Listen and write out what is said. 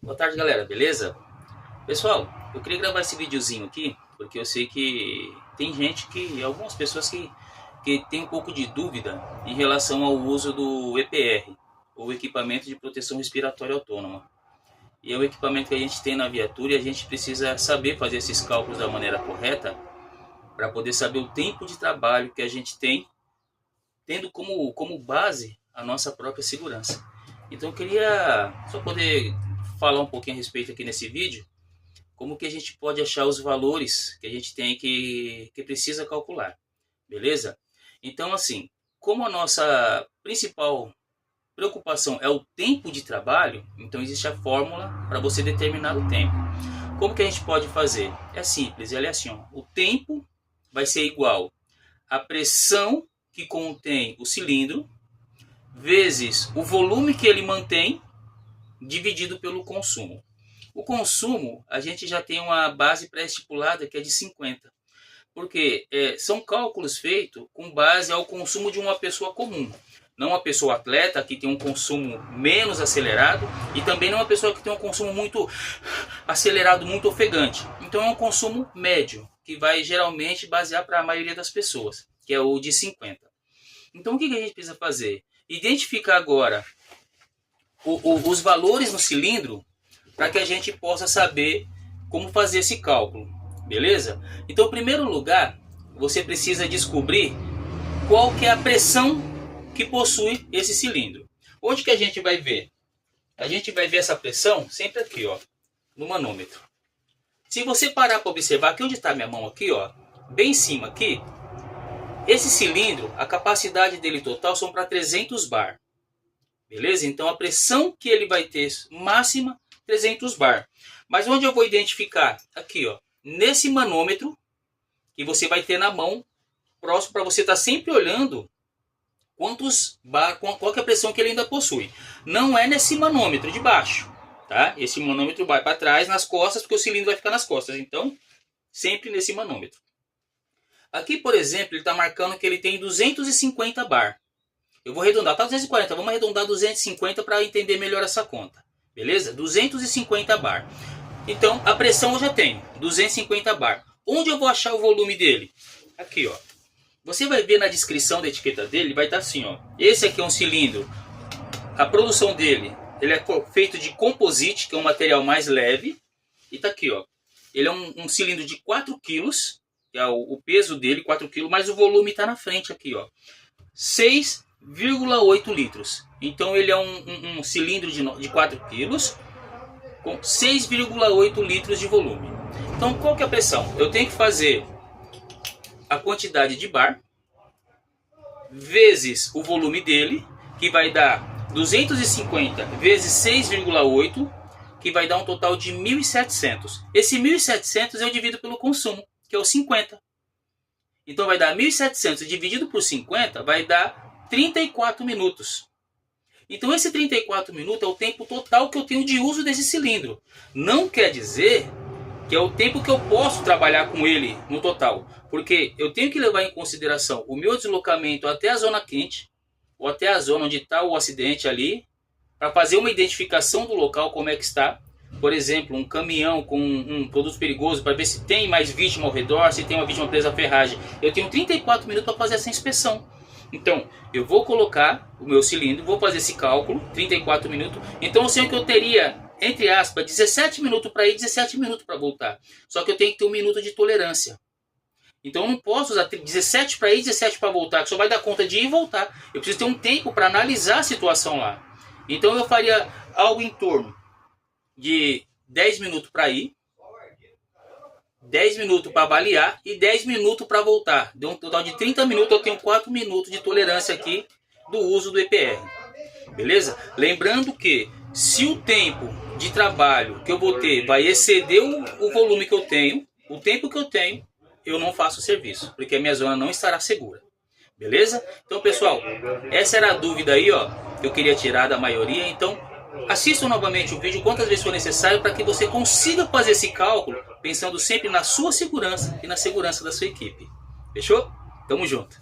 Boa tarde, galera, beleza? Pessoal, eu queria gravar esse videozinho aqui porque eu sei que tem gente algumas pessoas que tem um pouco de dúvida em relação ao uso do EPR, ou Equipamento de Proteção Respiratória Autônoma. E é um equipamento que a gente tem na viatura e a gente precisa saber fazer esses cálculos da maneira correta para poder saber o tempo de trabalho que a gente tem, tendo como base a nossa própria segurança. Então eu queria só poder falar um pouquinho a respeito aqui nesse vídeo, como que a gente pode achar os valores que a gente tem que precisa calcular, beleza? Então assim, como a nossa principal preocupação é o tempo de trabalho, então existe a fórmula para você determinar o tempo. Como que a gente pode fazer? É simples, ela é assim, ó, o tempo vai ser igual à pressão que contém o cilindro vezes o volume que ele mantém dividido pelo consumo. O consumo, a gente já tem uma base pré-estipulada que é de 50, porque são cálculos feitos com base ao consumo de uma pessoa comum, não uma pessoa atleta que tem um consumo menos acelerado e também não uma pessoa que tem um consumo muito acelerado, muito ofegante. Então é um consumo médio, que vai geralmente basear para a maioria das pessoas, que é o de 50. Então o que a gente precisa fazer? Identificar agora os valores no cilindro para que a gente possa saber como fazer esse cálculo, beleza? Então, em primeiro lugar, você precisa descobrir qual que é a pressão que possui esse cilindro. Onde que a gente vai ver? A gente vai ver essa pressão sempre aqui, ó, no manômetro. Se você parar para observar aqui onde está minha mão aqui, ó, bem em cima aqui, esse cilindro, a capacidade dele total são para 300 bar. Beleza? Então a pressão que ele vai ter máxima 300 bar. Mas onde eu vou identificar? Aqui, ó, nesse manômetro que você vai ter na mão, próximo para você estar sempre olhando quantos bar, qual que é a pressão que ele ainda possui. Não é nesse manômetro de baixo, tá? Esse manômetro vai para trás nas costas, porque o cilindro vai ficar nas costas. Então, sempre nesse manômetro. Aqui, por exemplo, ele está marcando que ele tem 250 bar. Eu vou arredondar, tá 240, vamos arredondar 250 para entender melhor essa conta. Beleza? 250 bar. Então, a pressão eu já tenho, 250 bar. Onde eu vou achar o volume dele? Aqui, ó. Você vai ver na descrição da etiqueta dele, vai estar assim, ó. Esse aqui é um cilindro. A produção dele, ele é feito de composite, que é um material mais leve. E tá aqui, ó. Ele é um cilindro de 4 kg, que é o peso dele, 4 kg, mas o volume está na frente aqui, ó. 6,8 litros. Então ele é um cilindro de 4 kg com 6,8 litros de volume. Então qual que é a pressão? Eu tenho que fazer a quantidade de bar vezes o volume dele, que vai dar 250 vezes 6,8, que vai dar um total de 1.700. Esse 1.700 eu divido pelo consumo, que é o 50. Então vai dar 1.700 dividido por 50, vai dar 34 minutos. Então esse 34 minutos é o tempo total que eu tenho de uso desse cilindro. Não quer dizer que é o tempo que eu posso trabalhar com ele no total. Porque eu tenho que levar em consideração o meu deslocamento até a zona quente, ou até a zona onde está o acidente ali, para fazer uma identificação do local, como é que está. Por exemplo, um caminhão com um produto perigoso, para ver se tem mais vítima ao redor, se tem uma vítima presa à ferragem. Eu tenho 34 minutos para fazer essa inspeção. Então, eu vou colocar o meu cilindro, vou fazer esse cálculo, 34 minutos. Então eu sei que eu teria, entre aspas, 17 minutos para ir, 17 minutos para voltar. Só que eu tenho que ter 1 minuto de tolerância. Então eu não posso usar 17 para ir, 17 para voltar, que só vai dar conta de ir e voltar. Eu preciso ter um tempo para analisar a situação lá. Então eu faria algo em torno de 10 minutos para ir, 10 minutos para avaliar e 10 minutos para voltar. Deu um total de 30 minutos, eu tenho 4 minutos de tolerância aqui do uso do EPR. Beleza? Lembrando que se o tempo de trabalho que eu vou ter vai exceder o volume que eu tenho, o tempo que eu tenho, eu não faço o serviço, porque a minha zona não estará segura. Beleza? Então, pessoal, essa era a dúvida aí, ó, que eu queria tirar da maioria. Então, assistam novamente o vídeo quantas vezes for necessário para que você consiga fazer esse cálculo pensando sempre na sua segurança e na segurança da sua equipe. Fechou? Tamo junto!